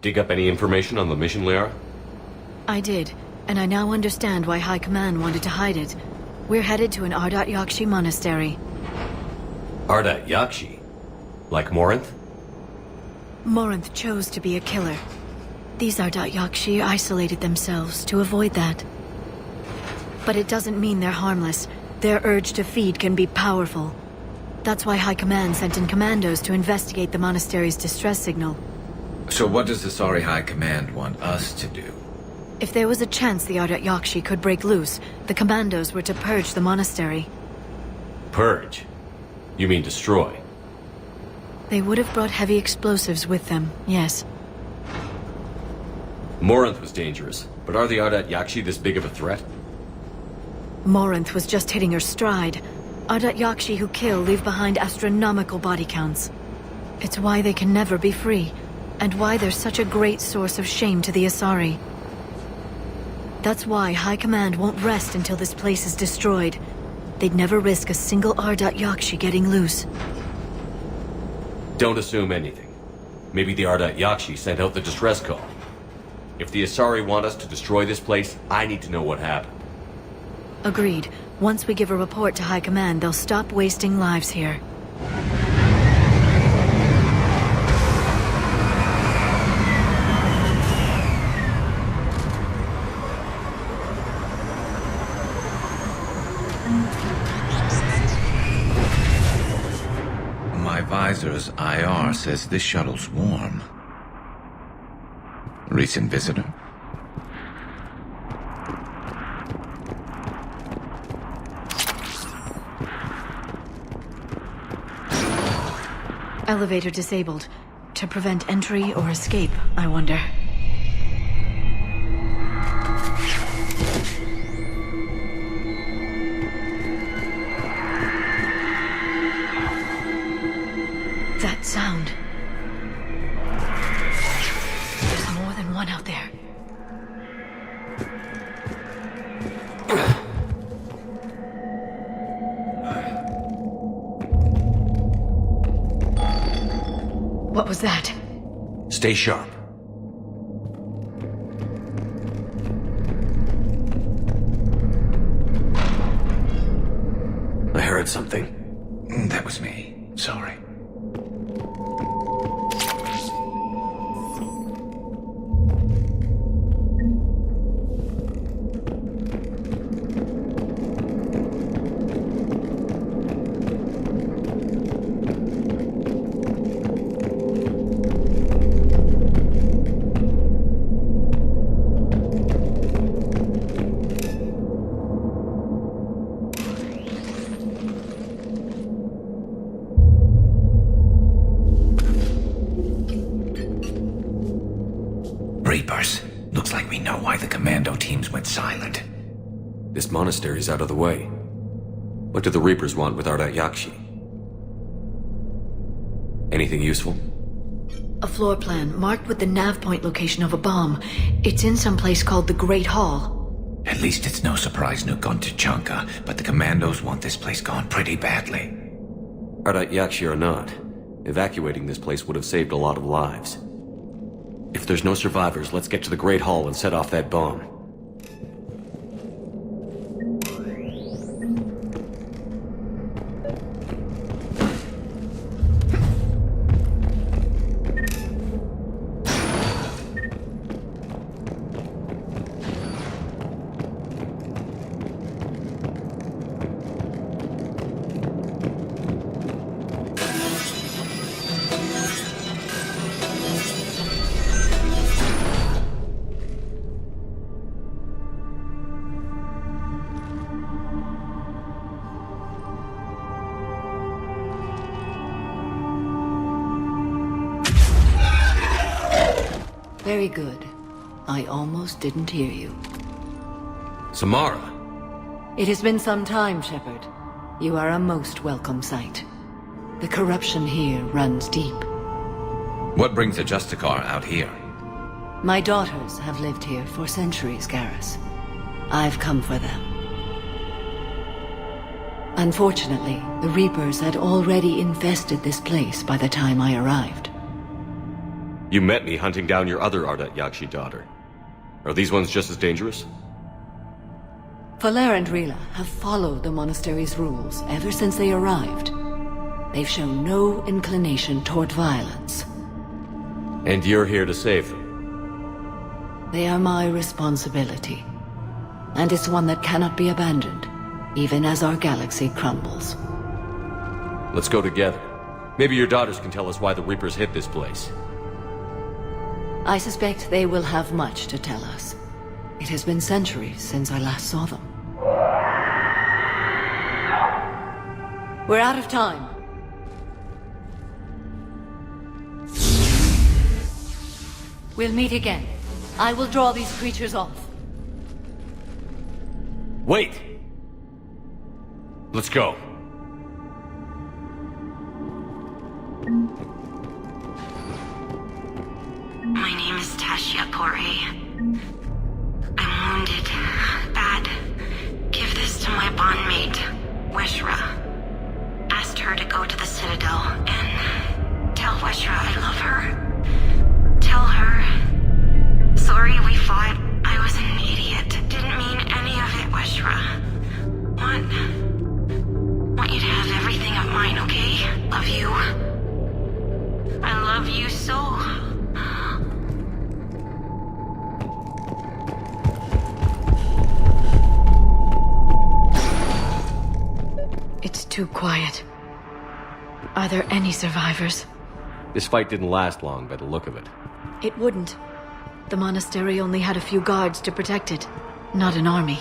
Dig up any information on the mission, Liara? I did, and I now understand why High Command wanted to hide it. We're headed to an Yakshi Monastery. Yakshi? Like Morinth? Morinth chose to be a killer. These Yakshi isolated themselves to avoid that. But it doesn't mean they're harmless. Their urge to feed can be powerful. That's why High Command sent in commandos to investigate the monastery's distress signal. So what does the Asari High Command want us to do? If there was a chance the Yakshi could break loose, the commandos were to purge the monastery. Purge? You mean destroy? They would have brought heavy explosives with them, yes. Morinth was dangerous, but are the Yakshi this big of a threat? Morinth was just hitting her stride. Yakshi who kill leave behind astronomical body counts. It's why they can never be free, and why they're such a great source of shame to the Asari. That's why High Command won't rest until this place is destroyed. They'd never risk a single Yakshi getting loose. Don't assume anything. Maybe the Yakshi sent out the distress call. If the Asari want us to destroy this place, I need to know what happened. Agreed. Once we give a report to High Command, they'll stop wasting lives here. My visor's IR says this shuttle's warm. Recent visitor? Elevator disabled. To prevent entry or escape, I wonder. That sound. There's more than one out there. What was that? Stay sharp. I heard something. That was me. Sorry. Reapers. Looks like we know why the commando teams went silent. This monastery's out of the way. What do the Reapers want with Yakshi? Anything useful? A floor plan marked with the nav point location of a bomb. It's in some place called the Great Hall. At least it's no surprise Nuke on Tachanka, but the commandos want this place gone pretty badly. Yakshi or not, evacuating this place would have saved a lot of lives. If there's no survivors, let's get to the Great Hall and set off that bomb. Very good. I almost didn't hear you. Samara! It has been some time, Shepard. You are a most welcome sight. The corruption here runs deep. What brings a Justicar out here? My daughters have lived here for centuries, Garrus. I've come for them. Unfortunately, the Reapers had already infested this place by the time I arrived. You met me hunting down your other ALOT Yakshi daughter. Are these ones just as dangerous? Valere and Rila have followed the monastery's rules ever since they arrived. They've shown no inclination toward violence. And you're here to save them? They are my responsibility. And it's one that cannot be abandoned, even as our galaxy crumbles. Let's go together. Maybe your daughters can tell us why the Reapers hit this place. I suspect they will have much to tell us. It has been centuries since I last saw them. We're out of time. We'll meet again. I will draw these creatures off. Wait! Let's go. My name is Tashia Pore. I'm wounded. Bad. Give this to my bondmate, Weshra. Asked her to go to the citadel and tell Weshra I love her. Tell her. Sorry we fought. I was an idiot. Didn't mean any of it, Weshra. Want you to have everything of mine, okay? Love you. I love you so. It's too quiet. Are there any survivors? This fight didn't last long by the look of it. It wouldn't. The monastery only had a few guards to protect it, not an army.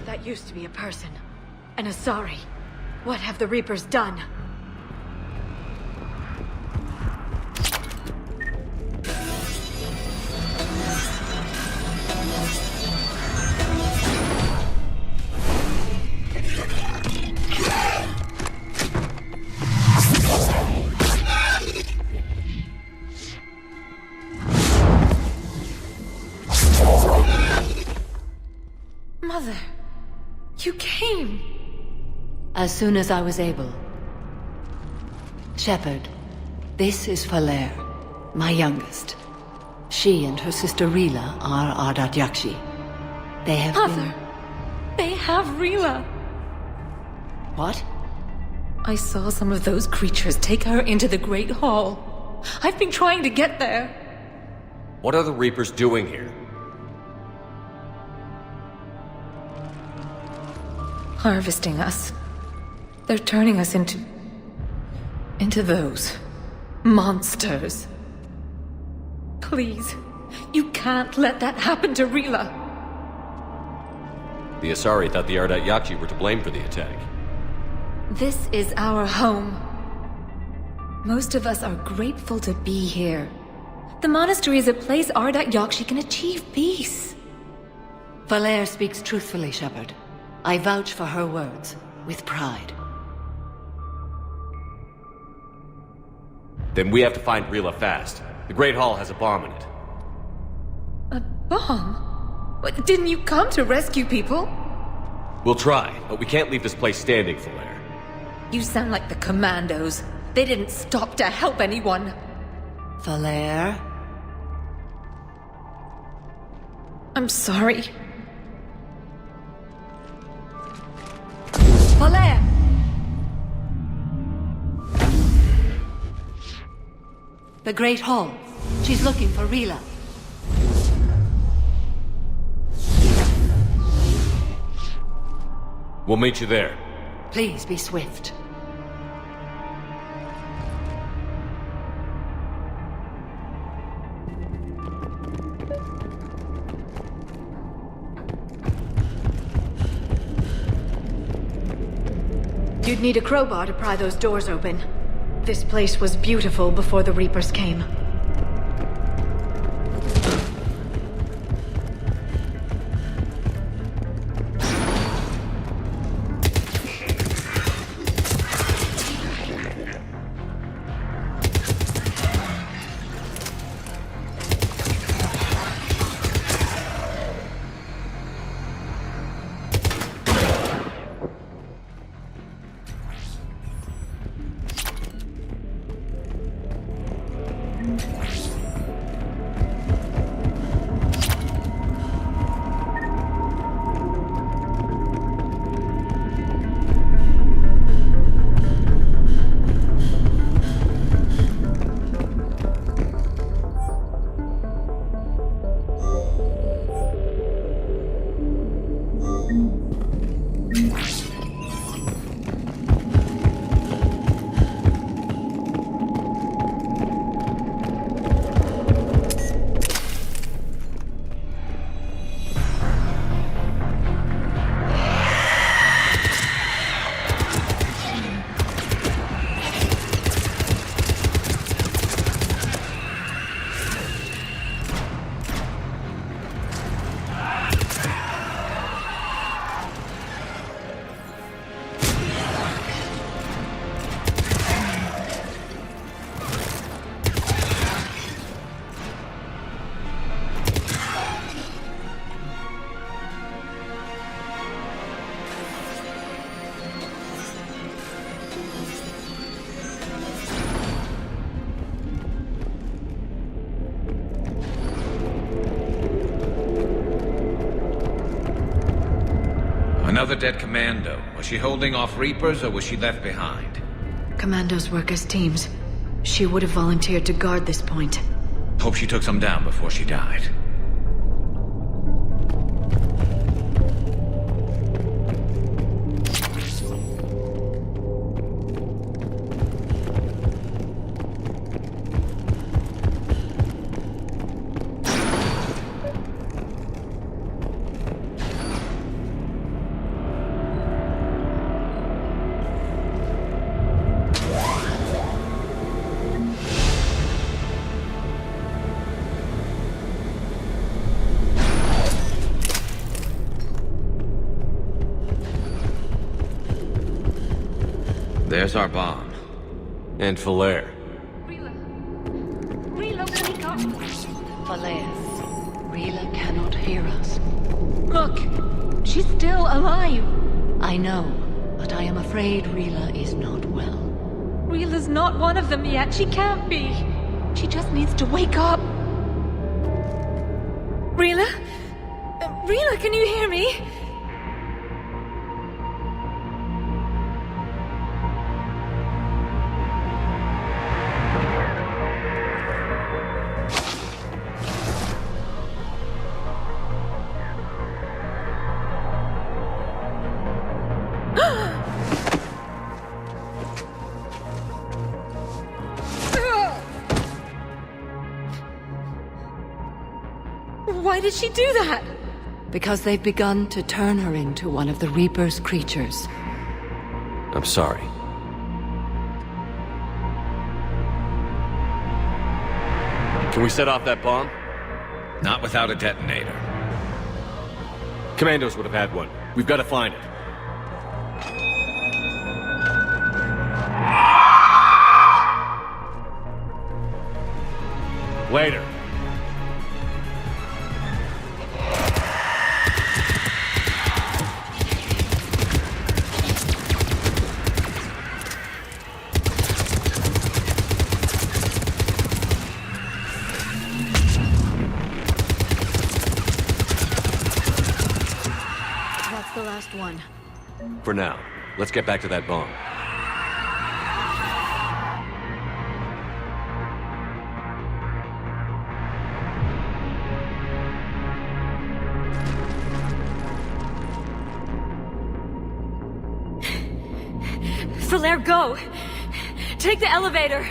That used to be a person. An Asari. What have the Reapers done? Mother, you came! As soon as I was able. Shepard, this is Valere, my youngest. She and her sister Rila are ALOT Yakshi. They have Mother, they have Rila. What? I saw some of those creatures take her into the Great Hall. I've been trying to get there. What are the Reapers doing here? Harvesting us. They're turning us into those monsters. Please, you can't let that happen to Rila. The Asari thought the ALOT Yakshi were to blame for the attack. This is our home. Most of us are grateful to be here. The monastery is a place ALOT Yakshi can achieve peace. Valere speaks truthfully, Shepard. I vouch for her words, with pride. Then we have to find Rila fast. The Great Hall has a bomb in it. A bomb? What, didn't you come to rescue people? We'll try, but we can't leave this place standing, Valere. You sound like the commandos. They didn't stop to help anyone. Valere? I'm sorry. Valere! The Great Hall. She's looking for Rila. We'll meet you there. Please be swift. You'd need a crowbar to pry those doors open. This place was beautiful before the Reapers came. Another dead commando. Was she holding off Reapers, or was she left behind? Commandos work as teams. She would have volunteered to guard this point. Hope she took some down before she died. There's our bomb. And Falere. Rila, wake up! Falere, Rila cannot hear us. Look, she's still alive. I know, but I am afraid Rila is not well. Rila's not one of them yet. She can't be. She just needs to wake up. Rila? Rila, can you hear me? Why did she do that? Because they've begun to turn her into one of the Reaper's creatures. I'm sorry. Can we set off that bomb? Not without a detonator. Commandos would have had one. We've got to find it. Later. That's the last one. For now, let's get back to that bomb. Falere, go! Take the elevator!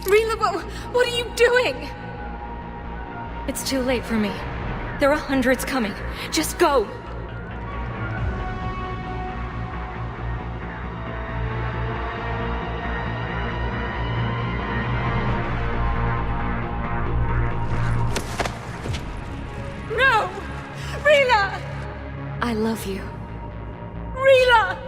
Rila, what are you doing? It's too late for me. There are hundreds coming. Just go! I love you. Rila!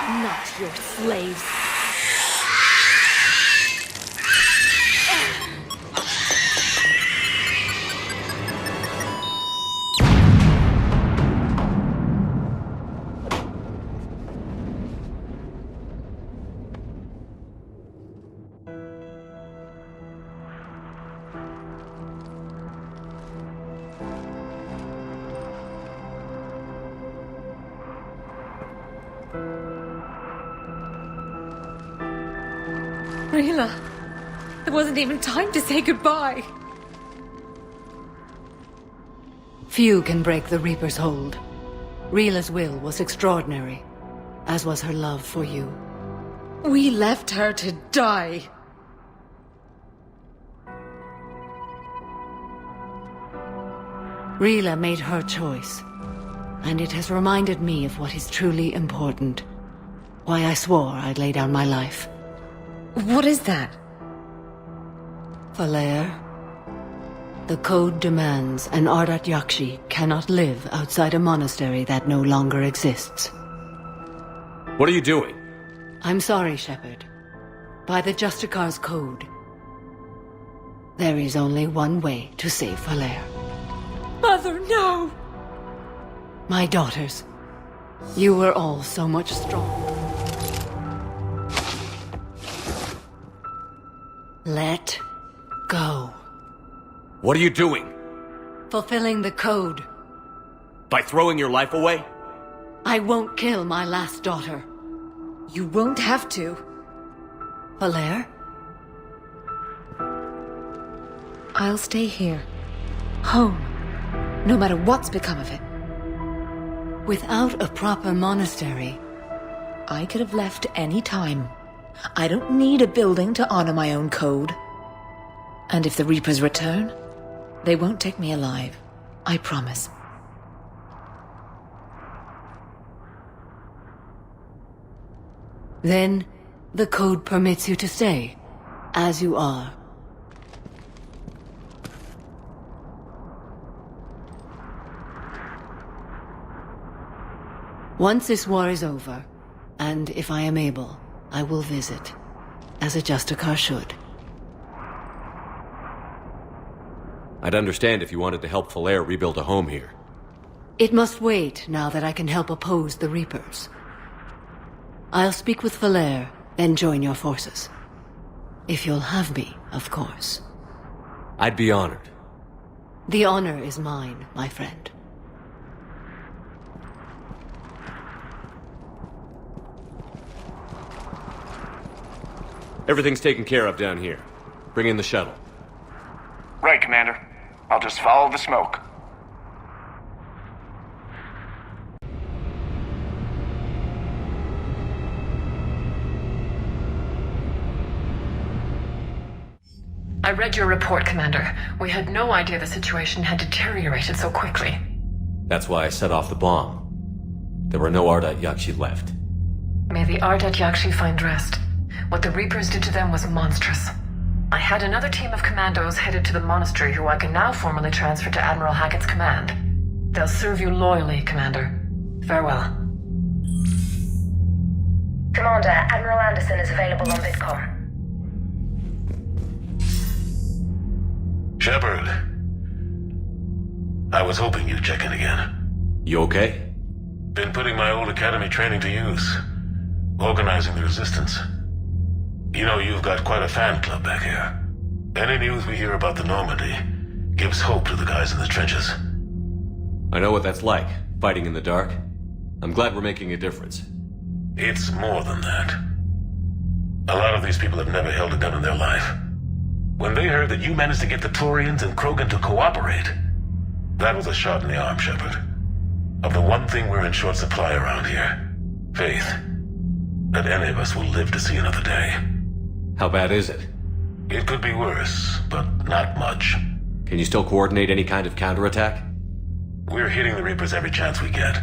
Not your slaves. Rila, there wasn't even time to say goodbye. Few can break the Reaper's hold. Rila's will was extraordinary, as was her love for you. We left her to die. Rila made her choice, and it has reminded me of what is truly important. Why I swore I'd lay down my life. What is that? Falair, the code demands an Ardat Yakshi cannot live outside a monastery that no longer exists. What are you doing? I'm sorry, Shepard. By the Justicar's code, there is only one way to save Falair. Mother, no! My daughters, you were all so much stronger. Let go. What are you doing? Fulfilling the code. By throwing your life away? I won't kill my last daughter. You won't have to. Falair? I'll stay here. Home. No matter what's become of it. Without a proper monastery, I could have left any time. I don't need a building to honor my own code. And if the Reapers return, they won't take me alive. I promise. then the code permits you to stay, as you are. Once this war is over, and if I am able, I will visit, as a Justicar should. I'd understand if you wanted to help Falair rebuild a home here. It must wait now that I can help oppose the Reapers. I'll speak with Falair, then join your forces. If you'll have me, of course. I'd be honored. The honor is mine, my friend. Everything's taken care of down here. Bring in the shuttle. Right, Commander. I'll just follow the smoke. I read your report, Commander. We had no idea the situation had deteriorated so quickly. That's why I set off the bomb. There were no Ardat Yakshi left. May the Ardat Yakshi find rest. What the Reapers did to them was monstrous. I had another team of commandos headed to the Monastery who I can now formally transfer to Admiral Hackett's command. They'll serve you loyally, Commander. Farewell. Commander, Admiral Anderson is available on VidCom. Shepard. I was hoping you'd check in again. You okay? Been putting my old academy training to use. Organizing the resistance. You know, you've got quite a fan club back here. Any news we hear about the Normandy gives hope to the guys in the trenches. I know what that's like, fighting in the dark. I'm glad we're making a difference. It's more than that. A lot of these people have never held a gun in their life. When they heard that you managed to get the Turians and Krogan to cooperate, that was a shot in the arm, Shepard. Of the one thing we're in short supply around here, faith. That any of us will live to see another day. How bad is it? It could be worse, but not much. Can you still coordinate any kind of counterattack? We're hitting the Reapers every chance we get.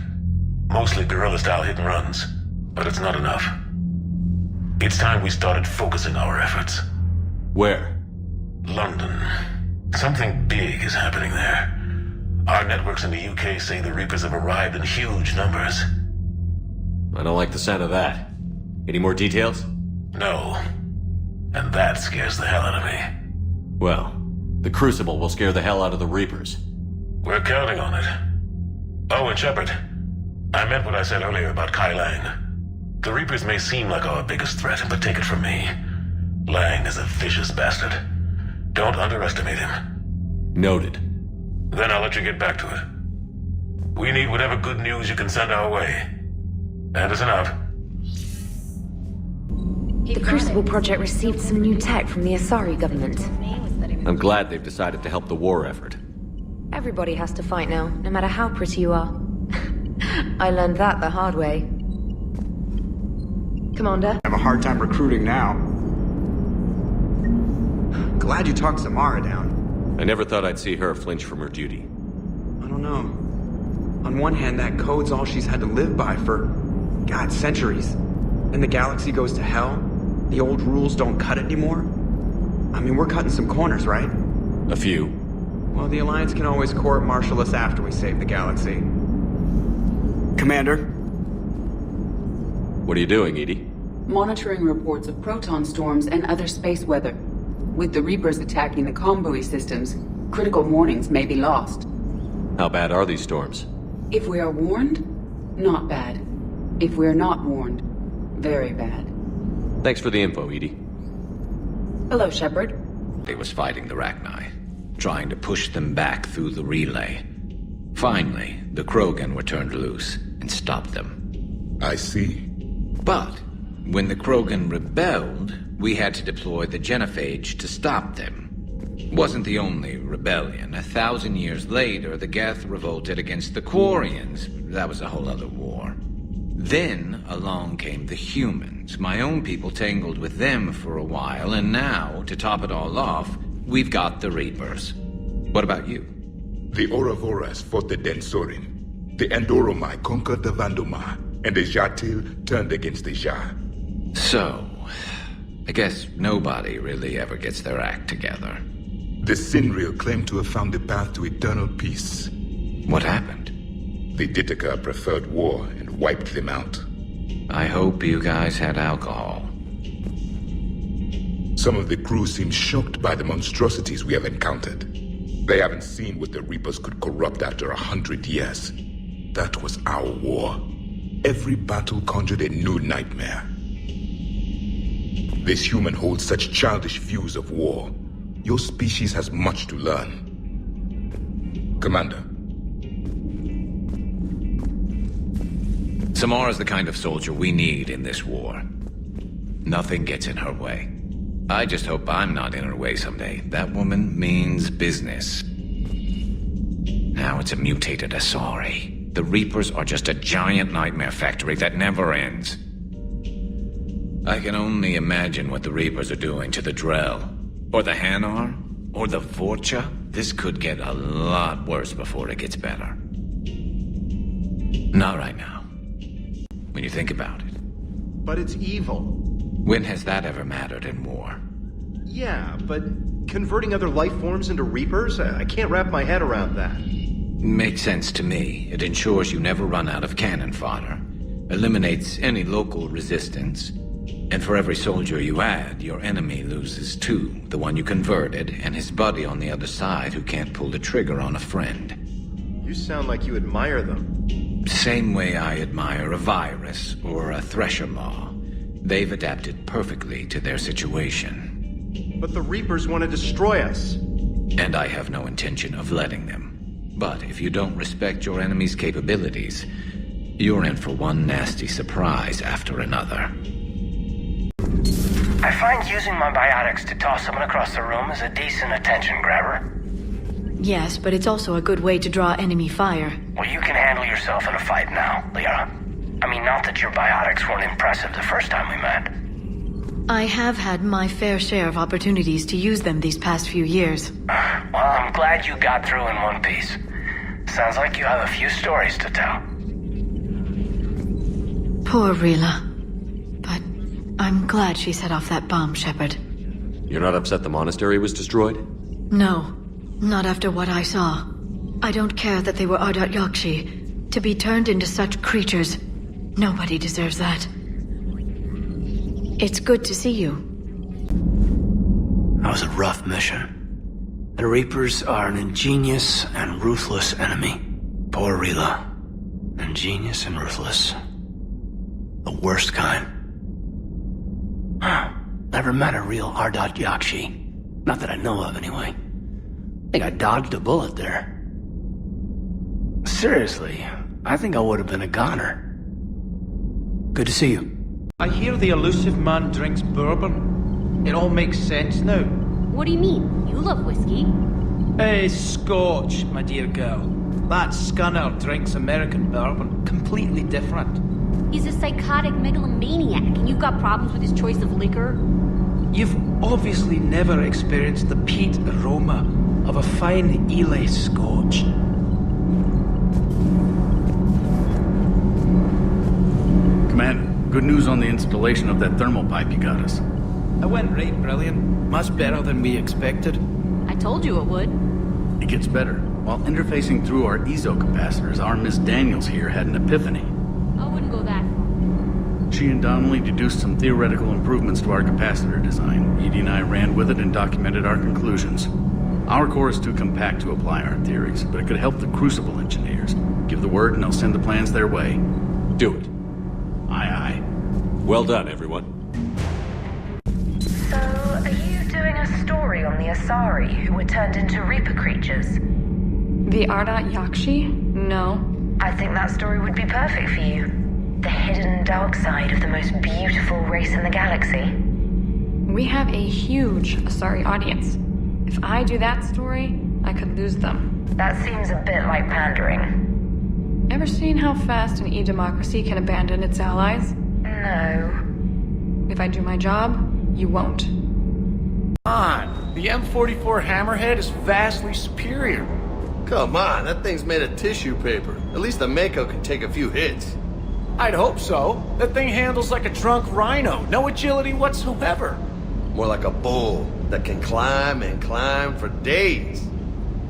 Mostly guerrilla-style hit-and-runs, but it's not enough. It's time we started focusing our efforts. Where? London. Something big is happening there. Our networks in the UK say the Reapers have arrived in huge numbers. I don't like the sound of that. Any more details? No. And that scares the hell out of me. Well, the Crucible will scare the hell out of the Reapers. We're counting on it. Oh, and Shepard, I meant what I said earlier about Kai Lang. The Reapers may seem like our biggest threat, but take it from me. Lang is a vicious bastard. Don't underestimate him. Noted. Then I'll let you get back to it. We need whatever good news you can send our way. Anderson out. The Crucible Project received some new tech from the Asari government. I'm glad they've decided to help the war effort. Everybody has to fight now, no matter how pretty you are. I learned that the hard way. Commander? I have a hard time recruiting now. Glad you talked Samara down. I never thought I'd see her flinch from her duty. I don't know. On one hand, that code's all she's had to live by for, God, centuries. And the galaxy goes to hell. The old rules don't cut it anymore. I mean, we're cutting some corners, right? A few. Well, the Alliance can always court-martial us after we save the galaxy. Commander? What are you doing, Edie? Monitoring reports of proton storms and other space weather. With the Reapers attacking the comm buoy systems, critical warnings may be lost. How bad are these storms? If we are warned, not bad. If we are not warned, very bad. Thanks for the info, Edie. Hello, Shepard. They was fighting the Rachni, trying to push them back through the relay. Finally, the Krogan were turned loose and stopped them. I see. But when the Krogan rebelled, we had to deploy the genophage to stop them. Wasn't the only rebellion. 1,000 years later, the Geth revolted against the Quarians. That was a whole other war. Then along came the humans. My own people tangled with them for a while, and now, to top it all off, we've got the Reapers. What about you? The Ouroboros fought the Densorin. The Andoromai conquered the Vandomai, and the Jatil turned against the Ja. So, I guess nobody really ever gets their act together. The Sinreal claimed to have found the path to eternal peace. What happened? The Ditaka preferred war and wiped them out. I hope you guys had alcohol. Some of the crew seem shocked by the monstrosities we have encountered. They haven't seen what the Reapers could corrupt after 100 years. That was our war. Every battle conjured a new nightmare. This human holds such childish views of war. Your species has much to learn. Commander. Samara's the kind of soldier we need in this war. Nothing gets in her way. I just hope I'm not in her way someday. That woman means business. Now it's a mutated Asari. The Reapers are just a giant nightmare factory that never ends. I can only imagine what the Reapers are doing to the Drell. Or the Hanar? Or the Vorcha? This could get a lot worse before it gets better. Not right now. When you think about it. But it's evil. When has that ever mattered in war? Yeah, but converting other life forms into Reapers? I can't wrap my head around that. Makes sense to me. It ensures you never run out of cannon fodder. Eliminates any local resistance. And for every soldier you add, your enemy loses two. The one you converted, and his buddy on the other side who can't pull the trigger on a friend. You sound like you admire them. Same way I admire a virus or a thresher maw. They've adapted perfectly to their situation. But the Reapers want to destroy us. And I have no intention of letting them. But if you don't respect your enemy's capabilities, you're in for one nasty surprise after another. I find using my biotics to toss someone across the room is a decent attention grabber. Yes, but it's also a good way to draw enemy fire. Well, you can handle yourself in a fight now, Liara. I mean, not that your biotics weren't impressive the first time we met. I have had my fair share of opportunities to use them these past few years. Well, I'm glad you got through in one piece. Sounds like you have a few stories to tell. Poor Rila. But I'm glad she set off that bomb, Shepard. You're not upset the monastery was destroyed? No, not after what I saw. I don't care that they were ALOT Yakshi. To be turned into such creatures, nobody deserves that. It's good to see you. That was a rough mission. The Reapers are an ingenious and ruthless enemy. Poor Rila. Ingenious and ruthless. The worst kind. Never met a real ALOT Yakshi. Not that I know of, anyway. I think I dodged a bullet there. Seriously, I think I would have been a goner. Good to see you. I hear the elusive man drinks bourbon. It all makes sense now. What do you mean? You love whiskey. Hey, Scotch, my dear girl. That scunner drinks American bourbon. Completely different. He's a psychotic megalomaniac, and you've got problems with his choice of liquor? You've obviously never experienced the peat aroma of a fine Ely Scotch. Commander, good news on the installation of that thermal pipe you got us. It went right brilliant. Much better than we expected. I told you it would. It gets better. While interfacing through our ezo capacitors, our Miss Daniels here had an epiphany. I wouldn't go that far. She and Donnelly deduced some theoretical improvements to our capacitor design. Edie and I ran with it and documented our conclusions. Our core is too compact to apply our theories, but it could help the Crucible engineers. Give the word and they'll send the plans their way. Do it. Aye, aye. Well done, everyone. So, are you doing a story on the Asari who were turned into Reaper creatures? The ALOT Yakshi? No. I think that story would be perfect for you. The hidden dark side of the most beautiful race in the galaxy. We have a huge Asari audience. If I do that story, I could lose them. That seems a bit like pandering. Ever seen how fast an e-democracy can abandon its allies? No. If I do my job, you won't. On, the M44 Hammerhead is vastly superior. Come on, that thing's made of tissue paper. At least the Mako can take a few hits. I'd hope so. That thing handles like a drunk rhino. No agility whatsoever. More like a bull that can climb and climb for days.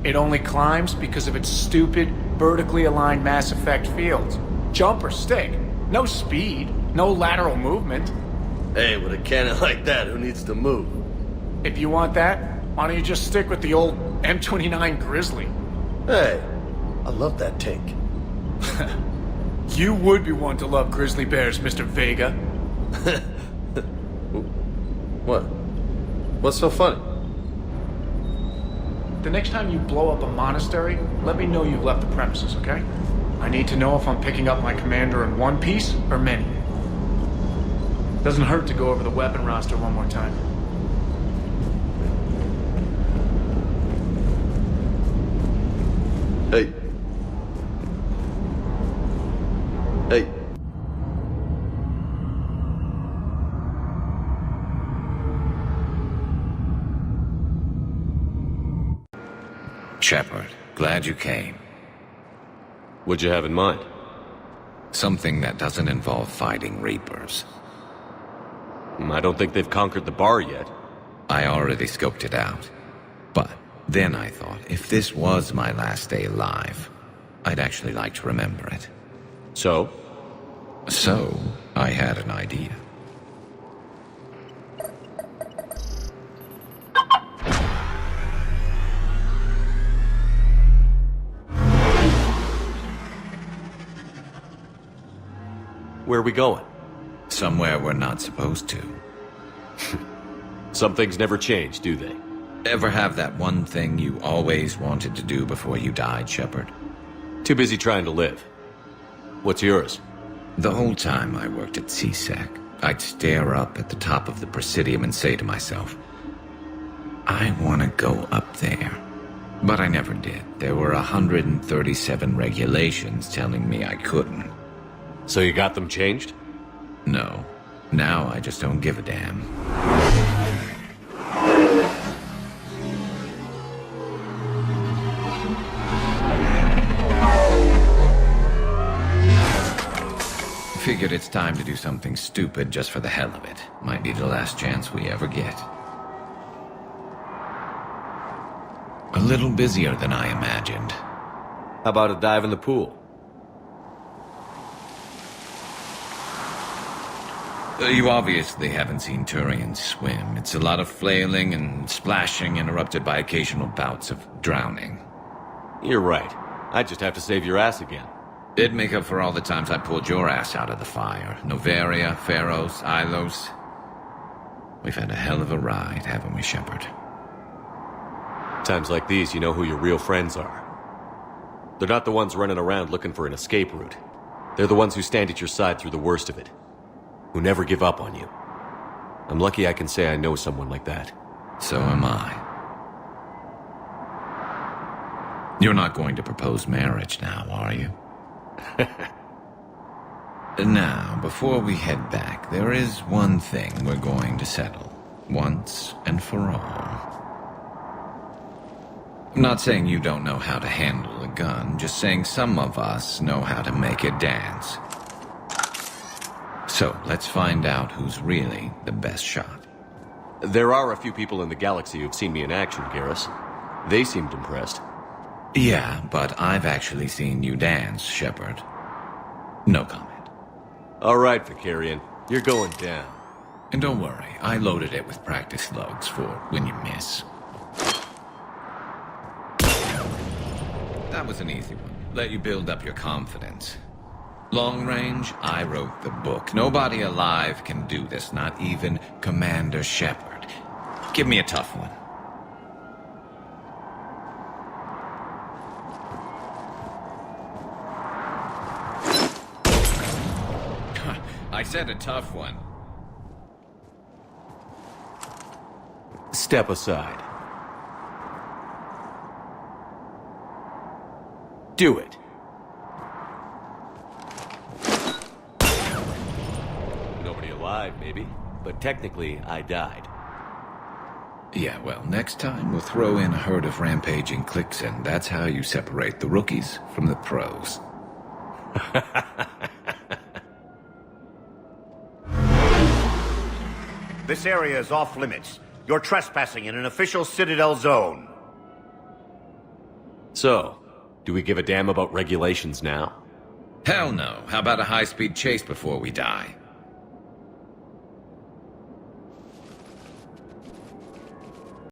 It only climbs because of its stupid, vertically aligned Mass Effect fields. Jump or stick. No speed. No lateral movement. Hey, with a cannon like that, who needs to move? If you want that, why don't you just stick with the old M29 Grizzly? Hey, I love that tank. You would be one to love grizzly bears, Mr. Vega. What? What's so funny? The next time you blow up a monastery, let me know you've left the premises, okay? I need to know if I'm picking up my commander in one piece or many. Doesn't hurt to go over the weapon roster one more time. Hey. Hey. Shepard, glad you came. What'd you have in mind? Something that doesn't involve fighting Reapers. I don't think they've conquered the bar yet. I already scoped it out. But then I thought, if this was my last day alive, I'd actually like to remember it. So? So, I had an idea. Where are we going? Somewhere we're not supposed to. Some things never change, do they? Ever have that one thing you always wanted to do before you died, Shepard? Too busy trying to live. What's yours? The whole time I worked at CSEC, I'd stare up at the top of the Presidium and say to myself, I want to go up there. But I never did. There were 137 regulations telling me I couldn't. So you got them changed? No. Now I just don't give a damn. Figured it's time to do something stupid just for the hell of it. Might be the last chance we ever get. A little busier than I imagined. How about a dive in the pool? You obviously haven't seen Turians swim. It's a lot of flailing and splashing, interrupted by occasional bouts of drowning. You're right. I just have to save your ass again. It'd make up for all the times I pulled your ass out of the fire. Noveria, Pharos, Ilos. We've had a hell of a ride, haven't we, Shepard? Times like these, you know who your real friends are. They're not the ones running around looking for an escape route. They're the ones who stand at your side through the worst of it. Who never give up on you. I'm lucky I can say I know someone like that. So am I. You're not going to propose marriage now, are you? Now, before we head back, there is one thing we're going to settle. Once and for all. I'm not saying you don't know how to handle a gun, just saying some of us know how to make it dance. So, let's find out who's really the best shot. There are a few people in the galaxy who've seen me in action, Garrus. They seemed impressed. Yeah, but I've actually seen you dance, Shepard. No comment. All right, Vicarian. You're going down. And don't worry, I loaded it with practice slugs for when you miss. That was an easy one. Let you build up your confidence. Long range, I wrote the book. Nobody alive can do this, not even Commander Shepard. Give me a tough one. I said a tough one. Step aside. Do it. Nobody alive, maybe. But technically, I died. Yeah, well, next time we'll throw in a herd of rampaging cliques, and that's how you separate the rookies from the pros. This area is off limits. You're trespassing in an official Citadel zone. So, do we give a damn about regulations now? Hell no. How about a high-speed chase before we die?